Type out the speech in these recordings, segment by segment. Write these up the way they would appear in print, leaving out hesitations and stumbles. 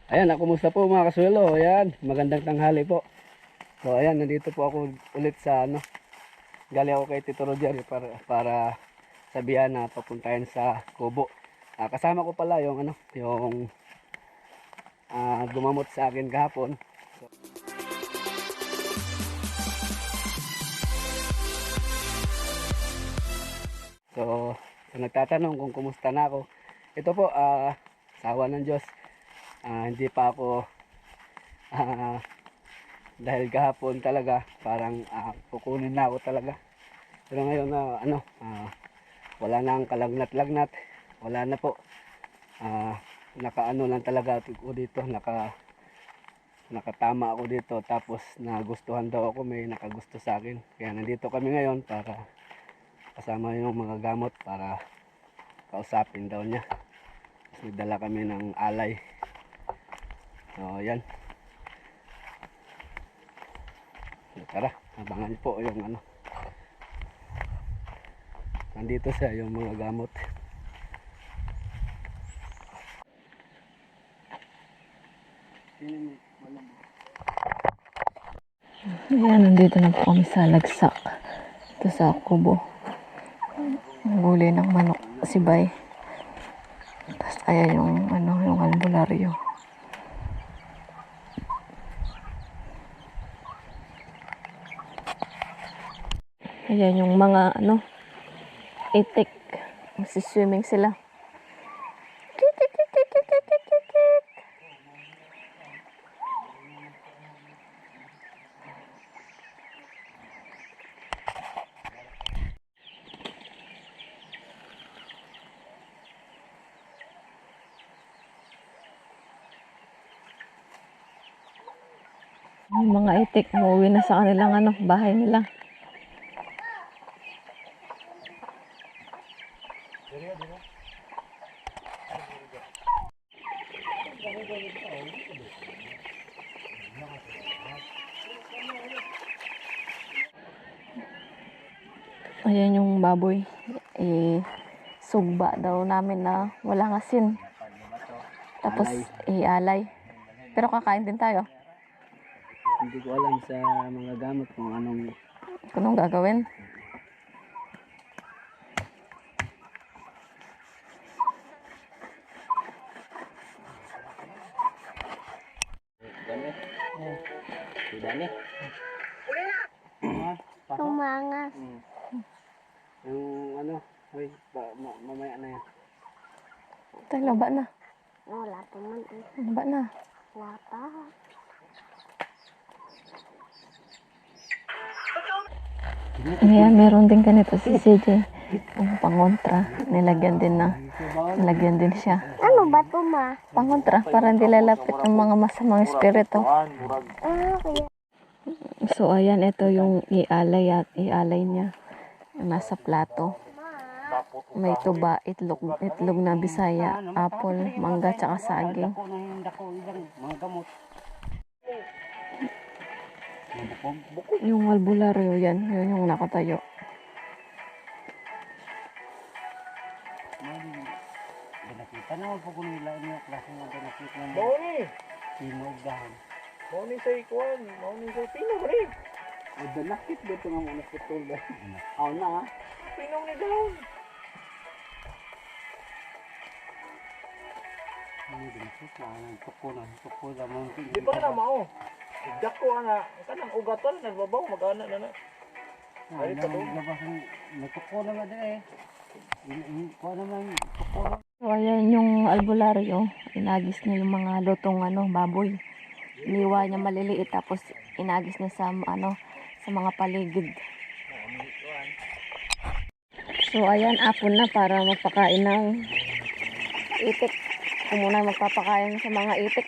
Ayan, kumusta po mga kasuelo? Ayan, magandang tanghali po. So ayan, nandito po ako ulit sa galing ako kay Tito Roger para sabihan na papuntahin sa Kubo. Kasama ko pala yung yung gumamot sa akin kahapon. So, nagtatanong kung kumusta na ako. Ito po, sawa ng Diyos. Hindi pa ako dahil kahapon talaga parang kukunin na ako talaga. Pero ngayon wala nang kalagnat-lagnat, wala na po. Nakaano lang talaga ako dito, nakatama ako dito, tapos nagustuhan daw ako, may nakagusto sa akin. Kaya nandito kami ngayon para kasama yung mga gamot para kausapin daw niya. Tapos nagdala kami ng alay. So yan. Tara, abangan po yung nandito siya, yung mga gamot. Ayan, nandito na po kami sa Lagsak. Ito sa Kubo. Ang gulay ng manok, sibay. Tapos ayan yung albularyo. Ayan yung mga itik. Magsiswimming sila. Yung mga itik, umuwi na sa kanilang bahay nila. Ayan yung baboy. Sugba daw namin na walang asin. Tapos alay. Pero kakain din tayo. Hindi ko alam sa mga gamot kung Anong gagawin? Dami. Tumangas. Yung mamaya na yan. Tayo, laba na. Wala pa man. Laba na. Wala pa. Ayan, meron din ganito si CJ. Ang pangontra. Nilagyan din siya. Ano ba ito, ma? Pangontra, para hindi lalapit ng mga masamang espiritu. Kaya. So, ayan, ito yung ialay niya. Nasa plato. May tuba, itlog na Bisaya, apple, mangga, tsaka saging. Yung albularyo, yun yung nakatayo. Nakita naman po kung nila yung klase ng nakita ng pinagdahan. Mauni sa ikuan, mauni sa pinong rin. Nakit dito nga mga putol ba? Aw na ha? Pinong ni daon. Tuko na mo. Di pa na mao. Dako ana, kanang ugatan nagbabaw magana na na. Ay ka do. Natuko na ba dire? Ko naman tuko na. So, ayan yung albularyo. Inagis niya yung mga lutong baboy. Iniwa niya maliliit, tapos inagis niya sa mga paligid. So, ayan, apon na para magpakain ng itik. Kung muna magpapakain sa mga itik.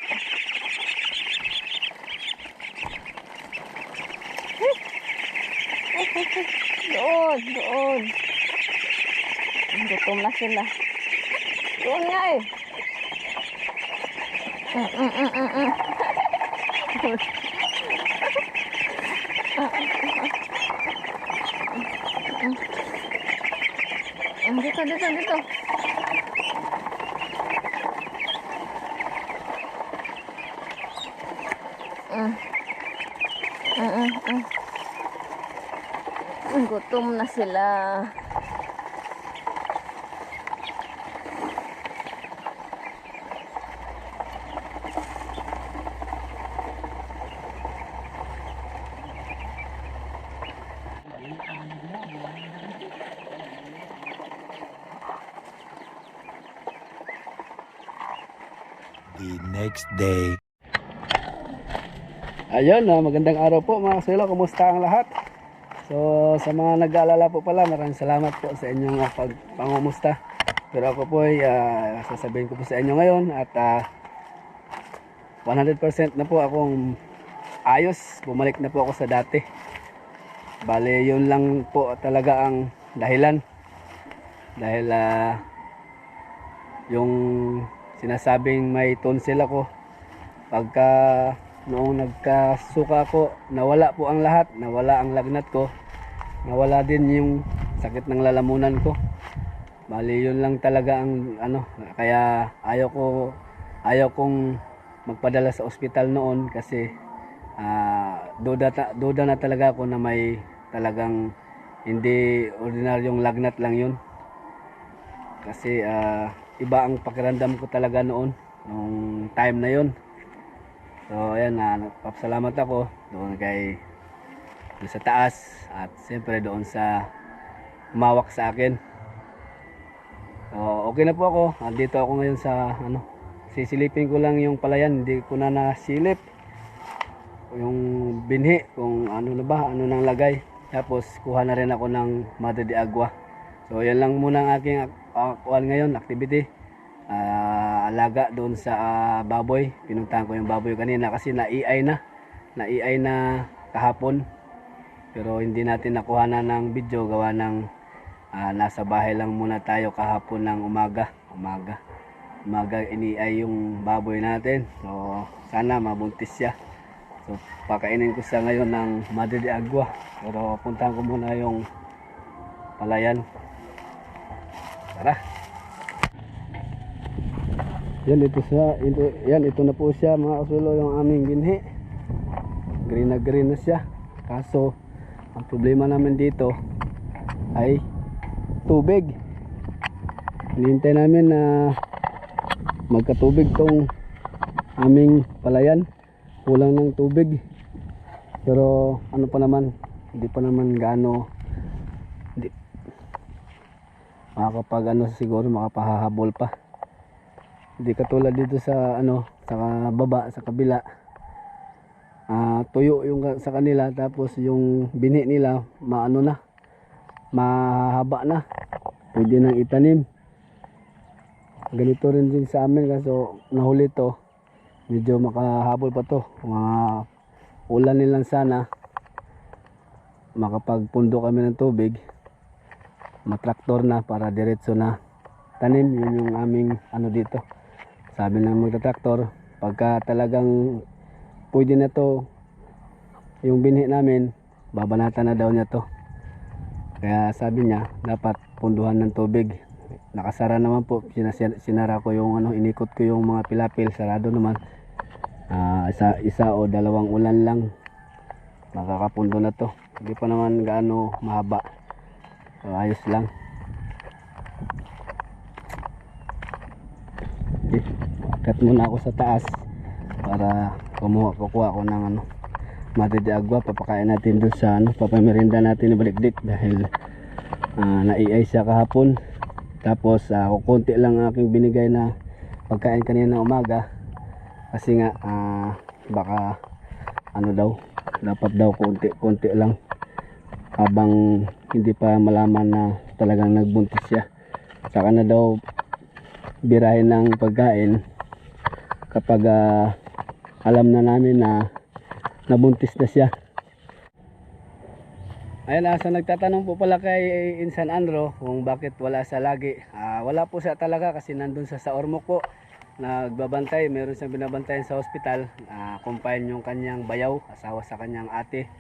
Doon. Gutom na sila. Doon nga eh. Dito. Mm. Gutom na sila. The next day. Ayun, magandang araw po mga kasuelo. Kumusta ang lahat? So sa mga nag-aalala po pala, maraming salamat po sa inyong pangumusta. Pero ako po ay sasabihin ko po sa inyo ngayon at 100% na po akong ayos. Bumalik na po ako sa dati. Bale, yun lang po talaga ang dahilan. Dahil yung sinasabing may tonsil ako, pagka noong nagkasuka ako, nawala po ang lahat, nawala ang lagnat ko, nawala din yung sakit ng lalamunan ko. Bali yun lang talaga ang kaya ayaw kong magpadala sa ospital noon kasi duda na talaga ako na may talagang hindi ordinaryong lagnat lang yun. Kasi iba ang pakiramdam ko talaga noon nung time na yun. So ayan, nagpapasalamat ako doon sa taas at siyempre doon sa umawak sa akin. So okay na po ako. Andito ako ngayon sa sisilipin ko lang yung palayan, hindi ko na nasilip yung binhi kung ano nang lagay. Tapos kuha na rin ako ng Madre de Agua. So yan lang muna ang aking ngayon, activity. Alaga doon sa baboy. Pinuntahan ko yung baboy kanina kasi naiay na kahapon, pero hindi natin nakuha na ng video gawa ng nasa bahay lang muna tayo kahapon ng umaga iniay yung baboy natin. So sana mabuntis siya. So pakainin ko siya ngayon ng Madre de Agua, pero puntahan ko muna yung palayan. Tara. Ito na po siya mga kasulo, yung aming binhi. Green na siya. Kaso ang problema namin dito ay tubig. Hinihintay namin na magkatubig tong aming palayan. Kulang ng tubig. Pero ano pa naman, hindi pa naman gaano siguro makapahahabol pa. Hindi katulad dito sa sa baba, sa kabila. Tuyo yung sa kanila, tapos yung binhi nila mahaba na. Pwede nang itanim. Ganito rin din sa amin, kaso nahuli to. Medyo makahabol pa to. Mga ulan nilang sana makapagpundo kami ng tubig. Matraktor na para diretso na tanim. Yun yung aming dito. Sabi ng magta-traktor, pagka talagang pwede na to yung binhi namin, babanatan na daw niya to. Kaya sabi niya dapat punduhan ng tubig. Nakasara naman po, sinara ko yung inikot ko yung mga pilapil, sarado naman. Isa o dalawang ulan lang makakapundo na to. Hindi pa naman gaano mahaba. So, ayos lang. Cut muna ako sa taas para kukuha ko ng Madre de Agua. Papakain natin doon sa papamerinda natin ni Balikdik dahil naiay siya kahapon. Tapos kukunti lang aking binigay na pagkain kanina umaga kasi nga baka dapat daw konti lang habang hindi pa malaman na talagang nagbuntis siya. Saka na daw birahin ng pagkain kapag alam na namin na nabuntis na siya. Ayun, sa nagtatanong po pala kay Insan Andro kung bakit wala siya lagi, wala po siya talaga kasi nandun sa Ormoc po nagbabantay. Meron siyang binabantayan sa hospital. Kumpain yung kanyang bayaw, asawa sa kanyang ate,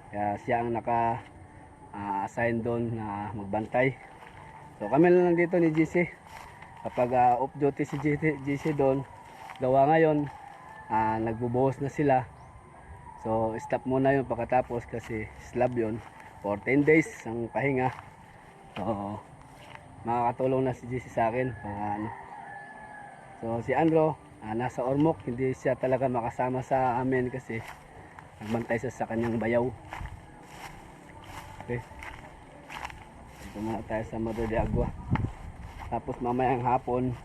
kaya siya ang assign doon na magbantay. So kami lang dito ni GC kapag off duty si GC doon. Gawa ngayon nagbubuhos na sila So stop muna yun pagkatapos kasi slab yun. For 10 days ang pahinga. So makakatulong na si JC sa akin. Ano. So si Andro, nasa Ormoc, hindi siya talaga makasama sa amin kasi nagbantay siya sa kanyang bayaw. Okay. Dito muna tayo sa Madre de Agua. Tapos mamayang hapon,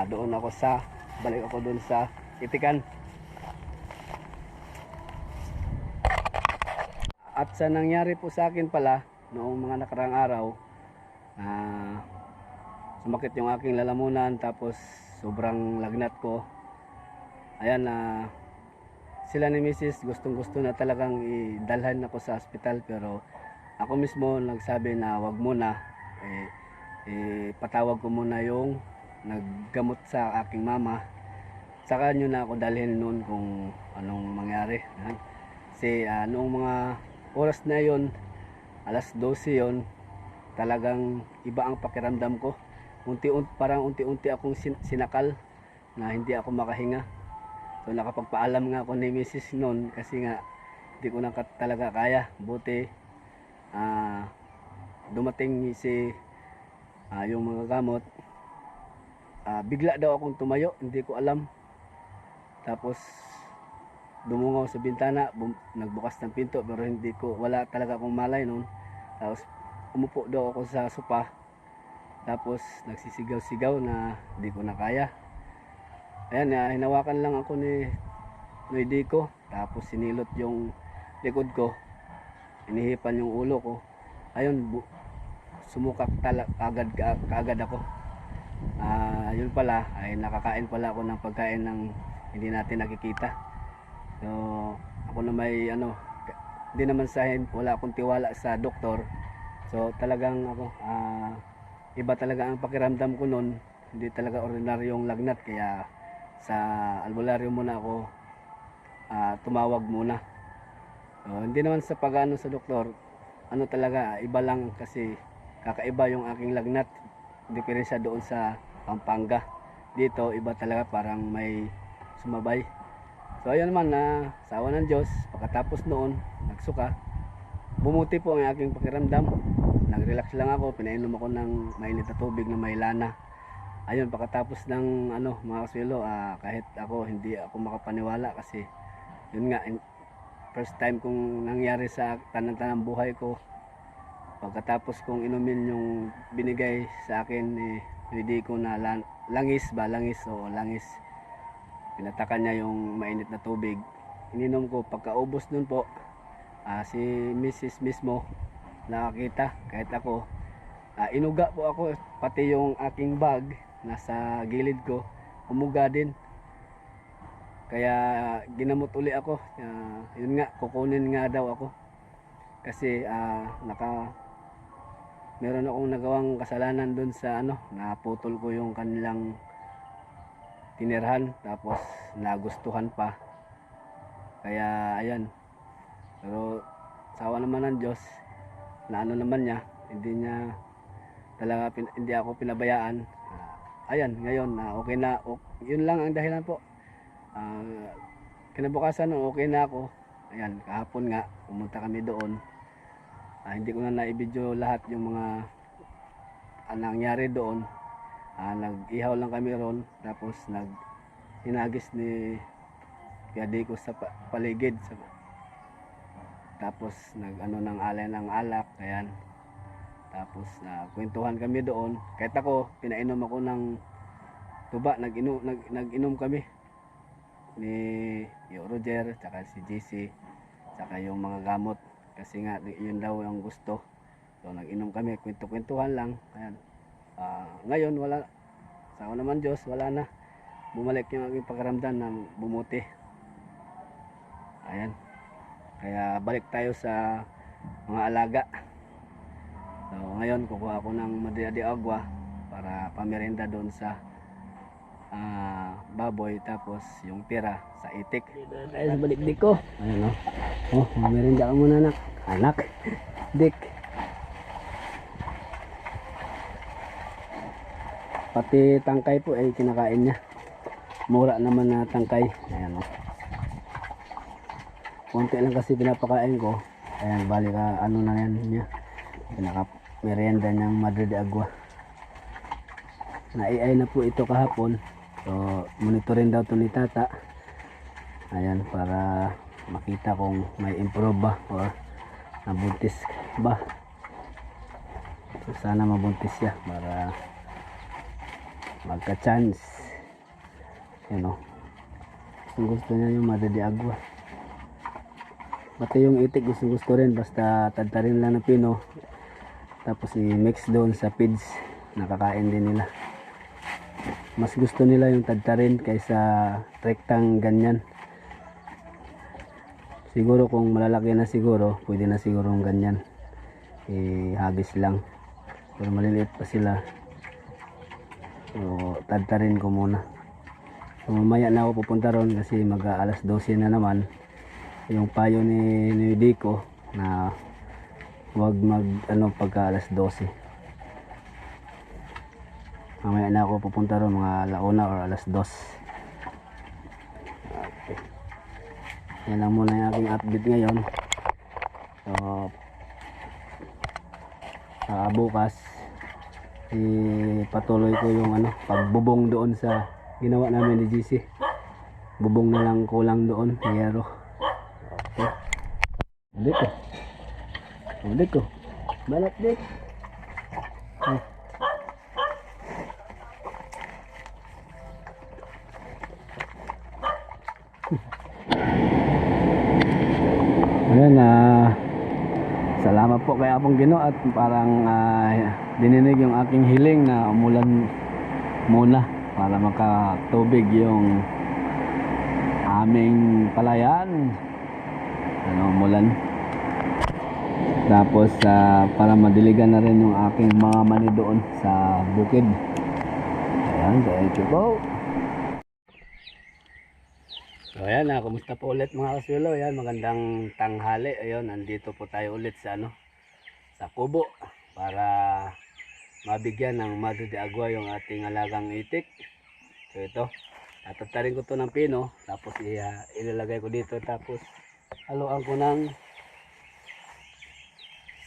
doon ako balik ako doon sa Itikan. At sa nangyari po sa akin pala, noong mga nakarang araw, sumakit yung aking lalamunan, tapos sobrang lagnat ko. Ayan, sila ni Mrs. gustong gusto na talagang idalhan ako sa ospital, pero ako mismo nagsabi na wag muna, patawag ko muna yung naggamot sa aking mama, saka nyo na ako dalhin noon kung anong mangyari. Kasi noong mga oras na yon, alas 12 yon, talagang iba ang pakiramdam ko. Parang unti-unti akong sinakal na hindi ako makahinga. So nakapagpaalam nga ako ni Mrs. noon kasi nga hindi ko na talaga kaya. Buti dumating yung mga gamot. Bigla daw akong tumayo, hindi ko alam. Tapos dumungaw sa bintana, nagbukas ng pinto, pero wala talaga akong malay noon. Tapos umupo daw ako sa sopa, tapos nagsisigaw-sigaw na hindi ko na kaya. Ayan, hinawakan lang ako ni Diko, tapos sinilot yung likod ko, inihipan yung ulo ko. Ayun, sumukak kaagad ako. Yun pala, ay nakakain pala ako ng pagkain ng hindi natin nakikita. So ako na may hindi naman wala akong tiwala sa doktor. So talagang iba talaga ang pakiramdam ko noon. Hindi talaga ordinaryong lagnat, kaya sa albularyo muna ako tumawag muna. So hindi naman sa pag-ano sa doktor, talaga iba lang kasi kakaiba yung aking lagnat. Diferensya doon sa Pampanga. Dito iba talaga, parang may sumabay. So ayun naman, sa awa ng Diyos, pagkatapos noon, nagsuka, bumuti po ang aking pakiramdam. Nag-relax lang ako, pinainom ako ng mainit na tubig na may lana. Ayun, pagkatapos ng mga kaswelo, kahit ako hindi ako makapaniwala kasi yun nga, first time kong nangyari sa tanang buhay ko. Pagkatapos kong inumin yung binigay sa akin hindi ko na langis. Pinatakan niya yung mainit na tubig. Ininom ko, pagkaubos nun po, si Mrs. mismo nakakita, kahit ako. Inuga po ako, pati yung aking bag nasa gilid ko, umuga din. Kaya ginamot uli ako. Yun nga, kukunin nga daw ako. Kasi meron akong nagawang kasalanan dun sa naputol ko yung kanilang tinirhan, tapos nagustuhan pa. Kaya ayan, pero sawa naman ng Diyos na naman niya, hindi ako pinabayaan. Ayan, ngayon okay na, yun lang ang dahilan po. Kinabukasan okay na ako. Ayan, kahapon nga pumunta kami doon. Hindi ko na naibidyo lahat yung mga nangyari doon. Nag-ihaw lang kami ron, tapos hinagis ni Kuya Diko sa paligid. Tapos ng alay ng alak, ayan. Tapos kwentuhan kami doon. Kahit ako, pinainom ako ng tuba, nag-inom kami ni Roger, saka si JC, saka yung mga gamot. Kasi nga, yun daw yung gusto. So nag-inom kami, kwento-kwentuhan lang. Ayan. Ngayon wala, sa ako naman Diyos, wala na, bumalik yung aking pakiramdam na bumuti. Ayan, kaya balik tayo sa mga alaga. So ngayon kukuha ako ng Madre de Agua para pamerienda doon sa baboy, tapos yung tira sa itik. Tayo sa balik dik ko. Ayan merienda ka muna anak dik. Pati tangkay po ay kinakain niya. Mura naman na tangkay. Ayan konti lang kasi pinapakain ko. Ayan, bali ka, ano na yan niya. Pinaka merienda niyang Madre de Agua. Na-AI na po ito kahapon. So, monitorin daw to ni tata. Ayan, para makita kung may improve ba or nabuntis ba. So, sana mabuntis siya para magka-chance. You know. Gusto niya yung Madre de Agua. Pati yung itik gusto rin, basta tadtarin lang ng pino. Tapos i-mix doon sa feeds, nakakain din nila. Mas gusto nila yung tadtarin kaysa rektang ganyan. Siguro kung malalaki na siguro, pwede na siguro yung ganyan. Ihagis lang. Pero maliliit pa sila. So, tadtarin ko muna. So, mamaya na ako pupunta ron kasi mag-alas 12 na naman. Yung payo ni Dico na wag pagka alas 12. Mamaya na ako pupunta ron mga alauna or alas 2. Okay. Yan lang muna yung aking update ngayon. So, bukas ipatuloy ko yung pagbubong doon sa ginawa namin ni GC. Bubong na lang kulang doon, yero. Okay. Ulit ko. Balat dik. Ayan, salamat po kay Apong Ginoo at parang dininig yung aking hiling na umulan muna para makatubig yung aming palayan. Umulan. Tapos para madiligan na rin yung aking mga mani doon sa bukid. Ayan, diretso po. So ayan, kumusta po ulit mga kaswelo? Ayan, magandang tanghali. Ayun, nandito po tayo ulit sa sa kubo para mabigyan ng Madre de Agua yung ating alagang itik. So ito, tatatarin ko to ng pino, tapos ilalagay ko dito, tapos haluan ko ng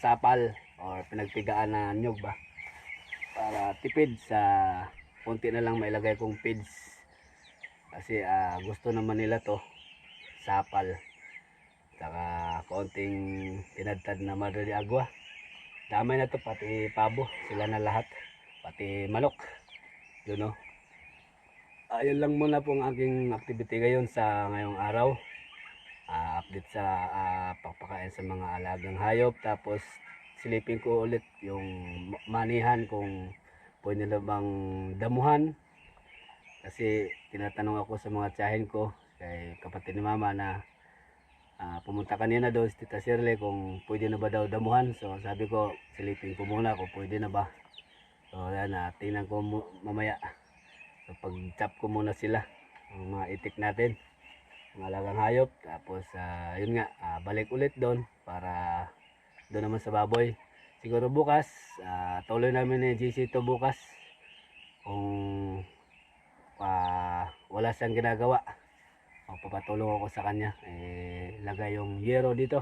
sapal or pinagpigaan na nyug ba, para tipid sa konti na lang mailagay kong feeds. Kasi gusto naman nila to sapal, saka konting tinadtad na Madre de Agua. Damay na to, pati pabo sila na lahat, pati manok yun, no? Ayun lang muna po ang aking activity ngayon sa ngayong araw. Update sa pagpakain sa mga alagang hayop, tapos silipin ko ulit yung manihan kung pwede na bang damuhan. Kasi tinatanong ako sa mga tiyahin ko, kay kapatid ni mama na pumunta kanina doon si Tita Shirley kung pwede na ba daw damuhan. So sabi ko, silipin ko muna kung pwede na ba. So yan, tingnan ko mamaya. So pag-chop ko muna sila, ang mga itik natin, mga alagang hayop. Tapos yun nga, balik ulit doon para doon naman sa baboy. Siguro bukas, tuloy namin ni GC to bukas. Kung wala siyang ginagawa, papatulong ako sa kanya, lagay yung yero dito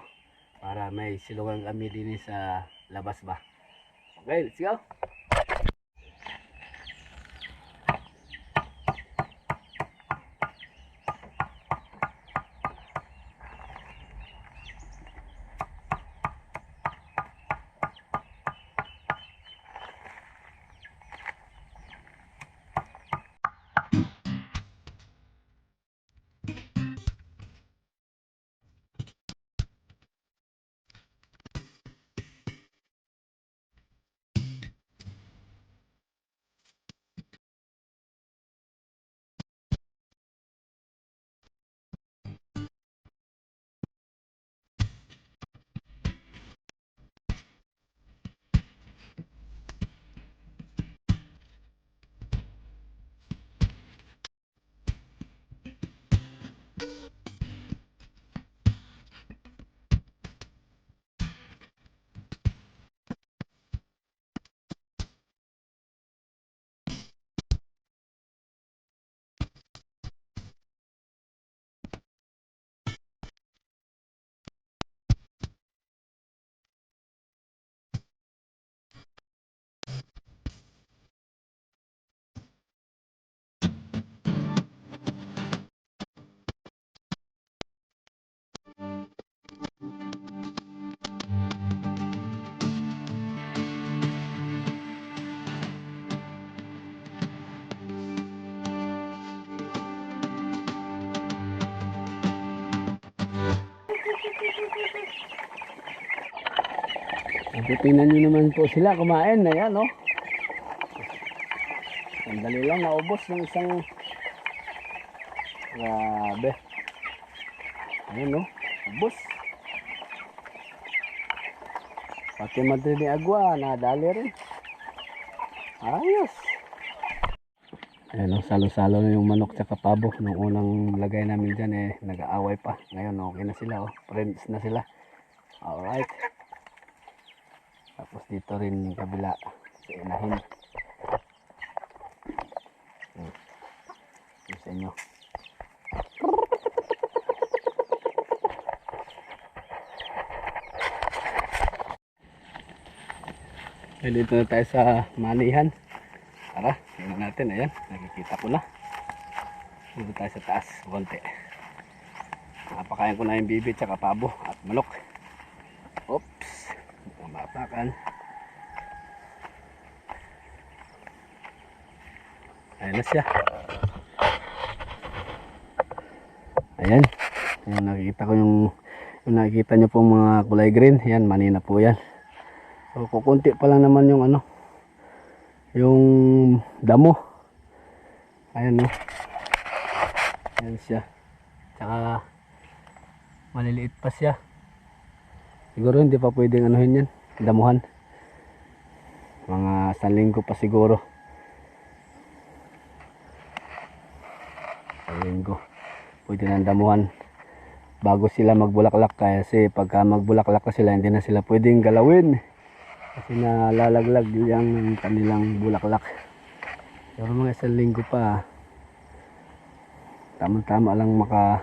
para may silungan kami din sa labas ba. Okay, let's go. Tingnan nyo naman po sila kumain. Ayan, oh. Sandali lang, naubos ng isang... Grabe. Ayan, oh. Ubos. Pati madre ni Agua, nadali rin. Ayos. Ayan, oh. Salo-salo na yung manok tsaka pabo. Nung unang lagay namin dyan, nag-aaway pa. Ngayon, okay na sila, oh. Friends na sila. Alright. Tapos dito rin yung kabila sa inahin. Yung sa inyo. Dito na tayo sa manihan. Tara, tingnan natin. Ayan, nakikita ko na. Dito tayo sa taas, konti. Napakain ko na yung bibi tsaka pabo at manok. Oops. Mapakan. Ayan na siya. Ayan. Ayan, nakikita ko yung nakikita nyo pong mga kulay green. Ayan, manina po yan. So, kukunti pa lang naman yung ano, yung damo. Ayan, no. Ayan siya. Tsaka maliliit pa siya. Siguro hindi pa pwedeng anuhin yan, damuhan. Mga 1 linggo pa siguro. 1 linggo. Pwede nang damuhan bago sila magbulaklak. Kasi pagka magbulaklak na sila, hindi na sila pwedeng galawin. Kasi nalalaglag yung kanilang bulaklak. Pero mga 1 linggo pa, tama-tama lang maka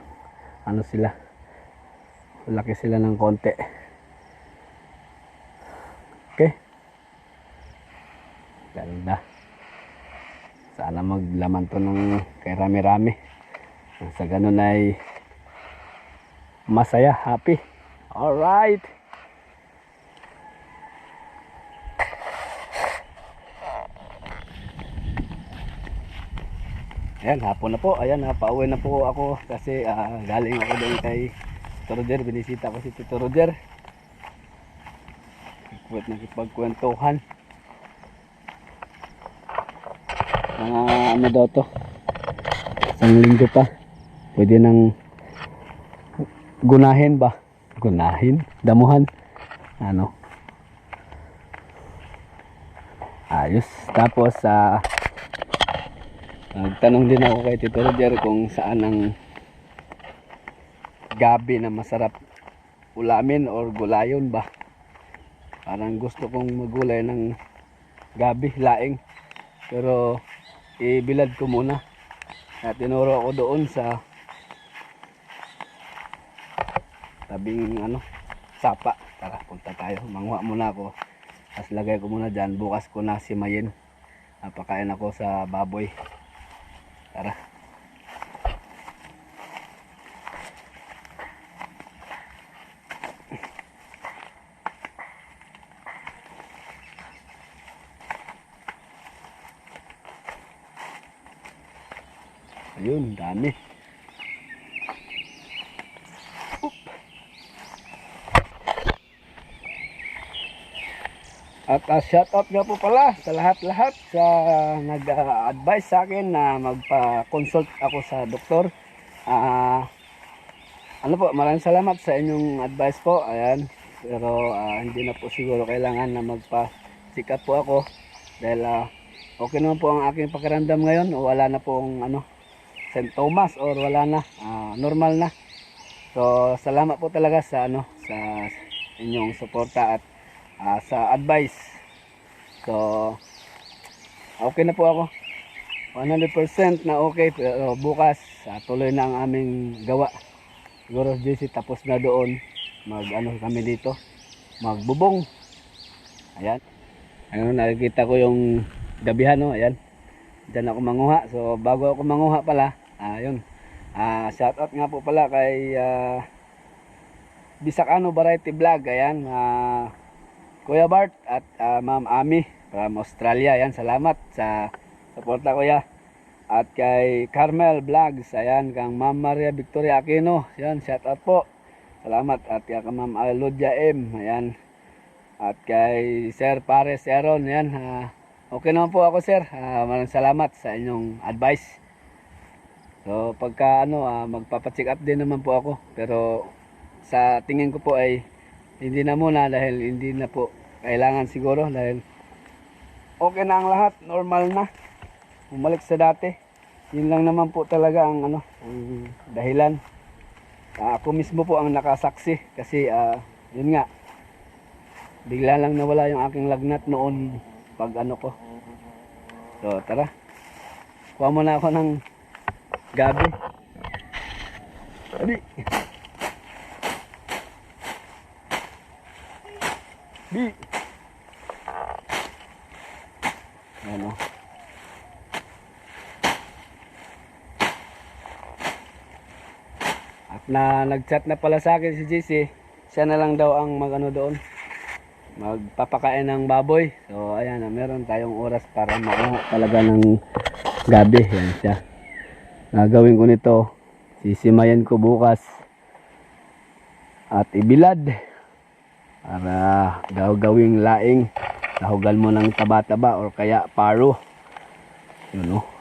ano sila, laki sila ng konti. Okay. Ganda. Sana maglaman to ng kay rami-rami. Sa ganun ay masaya, happy. Alright. Ayan, hapon na po. Ayan, pauwi na po ako kasi galing ako doon kay Tito Roger. Binisita ko si Tito Roger. Nakipagkwentuhan. Mga ano daw to, 1 linggo pa. Pwede nang gunahin ba? Gunahin? Damuhan? Ano? Ayos. Tapos nagtanong din ako kay Tito Roger kung saan ang gabi na masarap ulamin or gulayon ba. Parang gusto kong magulay ng gabi, laing. Pero ibilad ko muna. At tinuro ako doon sa tabing sapa. Tara, punta tayo. Manguha muna ako. Tapos lagay ko muna dyan. Bukas ko na simayin. Napakain ako sa baboy. Tara. Ayun, dami. At shout out nga po pala sa lahat-lahat sa nag-advise sa akin na magpa-consult ako sa doktor. Maraming salamat sa inyong advice po. Ayan. Pero hindi na po siguro kailangan na magpa-check up po ako dahil okay naman po ang aking pakiramdam ngayon. Wala na pong sintomas or wala na, normal na. So salamat po talaga sa sa inyong suporta at sa advice. So okay na po ako, 100% na okay. Pero bukas tuloy na ang aming gawa. Siguro JC tapos na doon kami dito magbubong. Ayan, nakikita ko yung gabihan, ayan, dyan ako manguha. So bago ako manguha pala, shout out nga po pala kay Bisacano Variety Vlog. Ayan, Kuya Bart at Ma'am Ami from Australia. Ayan, salamat sa suporta, Kuya. At kay Carmel Vlogs, ayan, kang Ma'am Maria Victoria Aquino. Ayan, shout out po Salamat. At kay Ma'am Alodia M. Ayan. At kay Sir Pares Aaron. Ayan. Okay naman po ako, sir. Maraming salamat sa inyong advice. So pagka magpapacheck up din naman po ako. Pero sa tingin ko po ay hindi na muna dahil hindi na po kailangan siguro dahil okay na ang lahat. Normal na. Bumalik sa dati. Yun lang naman po talaga ang ang dahilan. Ako mismo po ang nakasaksi kasi yun nga, bigla lang nawala yung aking lagnat noon pag ko. So tara, kuha muna ako ng gabi. Gabi. Bi. Ano? At nag-chat na pala sa akin si JC. Siya na lang daw ang doon. Magpapakain ng baboy. So ayan, meron tayong oras para makuha talaga ng gabi. Yan siya. Gagawin ko nito. Sisimayan ko bukas. At ibilad. Para gawing laing. Nahugal mo ng taba-taba or kaya paro. Yun o.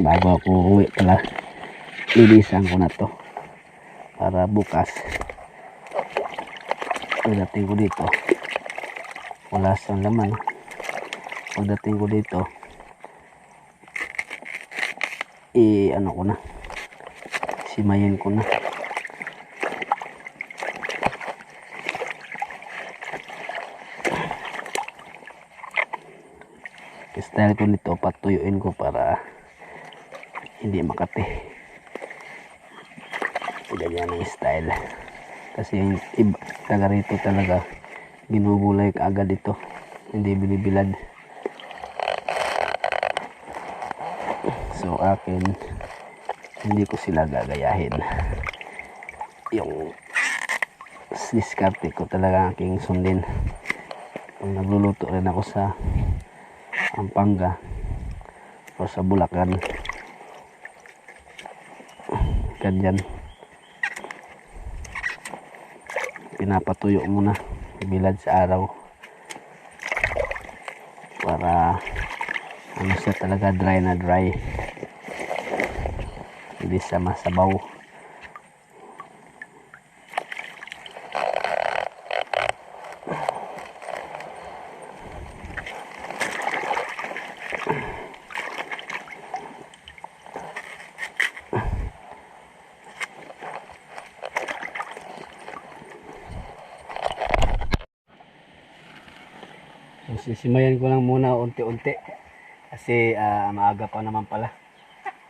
Bago ako uwi pala, lilisan ko na to para bukas pagdating ko dito wala siyang laman. Pagdating ko dito ko na, simayin ko na. Style ko nito, patuyuin ko para hindi makati. Ganyan ang style. Kasi yung iba taga rito talaga ginugulay kaagad ito. Hindi binibilad. So akin, hindi ko sila gagayahin. Yung diskarte ko talaga aking sundin. Kung nagluluto rin ako sa Pampanga o sa Bulacan, ganyan, pinapatuyo muna bilad sa araw para siya talaga dry na dry, hindi siya masabaw. So, sisimayan ko lang muna unti-unti kasi maaga pa naman pala,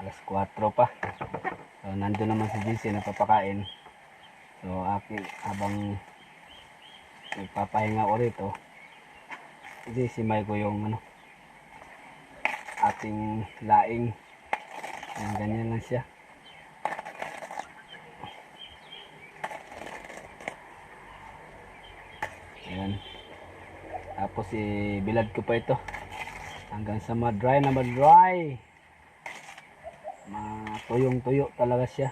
alas 4 pa. So nandun naman si JC na papakain. So akin habang nagpapahinga ko rito, sisimay ko yung ating laing. Ganyan lang siya. Ayan. Tapos bilad ko pa ito hanggang sa ma-dry na ma-dry. Matuyong-tuyo talaga siya.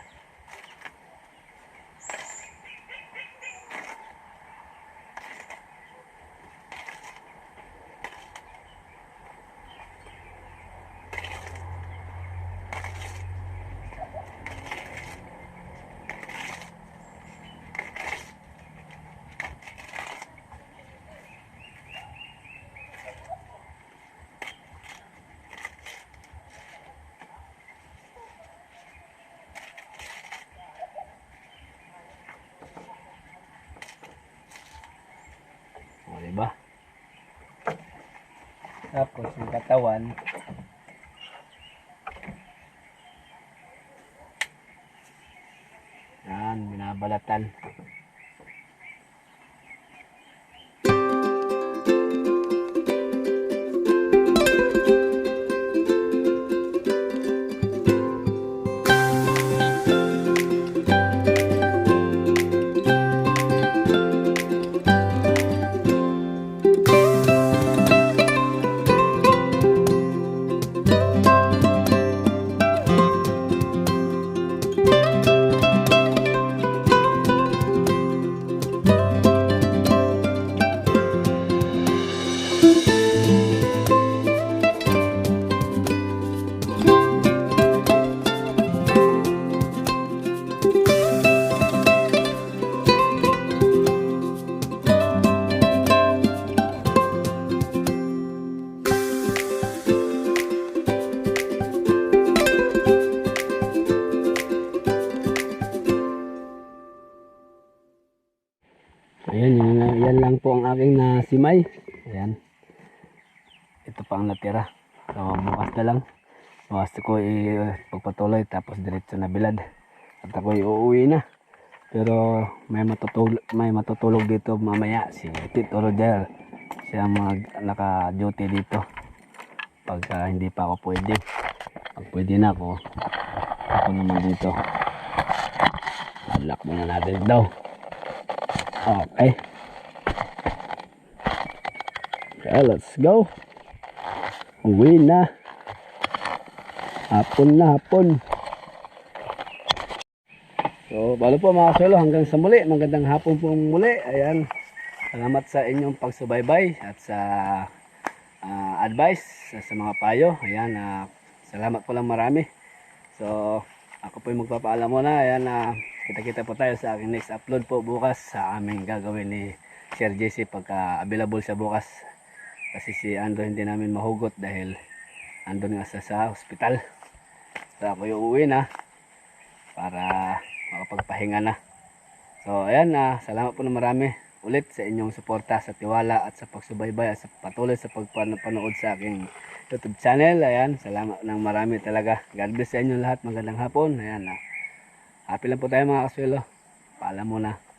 Tapos yung katawan, yan, binabalatan. Ayan, yan lang po ang aking nasimay. Ayan. Ito pa ang natira. So, bukas na lang. Bukas ko pagpatuloy tapos diretso na bilad. At ako uuwi na. Pero may matutulog dito mamaya si Tito Roger. Siya naka-duty dito. Pagka hindi pa ako pwede. Pag pwede na ako naman dito. Unlock muna natin daw. Okay. Okay, let's go. Uwi na. Hapon na hapon. So, balo po mga kaswelo, hanggang sa muli. Magandang hapon po muli. Ayan. Salamat sa inyong pagsubaybay at sa advice sa mga payo. Ayan. Salamat po lang marami. So, ako po yung magpapaalam muna. Ayan. Kita-kita po tayo sa aking next upload po bukas sa aming gagawin ni Sir JC pagka available sa bukas. Kasi si Andrew hindi namin mahugot dahil andun nga sa hospital. So ako yung uwi na para makapagpahinga na. So ayan, salamat po na marami ulit sa inyong suporta, sa tiwala at sa pagsubaybay at sa patuloy sa pagpanood sa aking YouTube channel. Ayan, salamat ng marami talaga. God bless sa inyo lahat. Magandang hapon. Ayan, happy lang po tayo mga kaswelo. Paalam muna.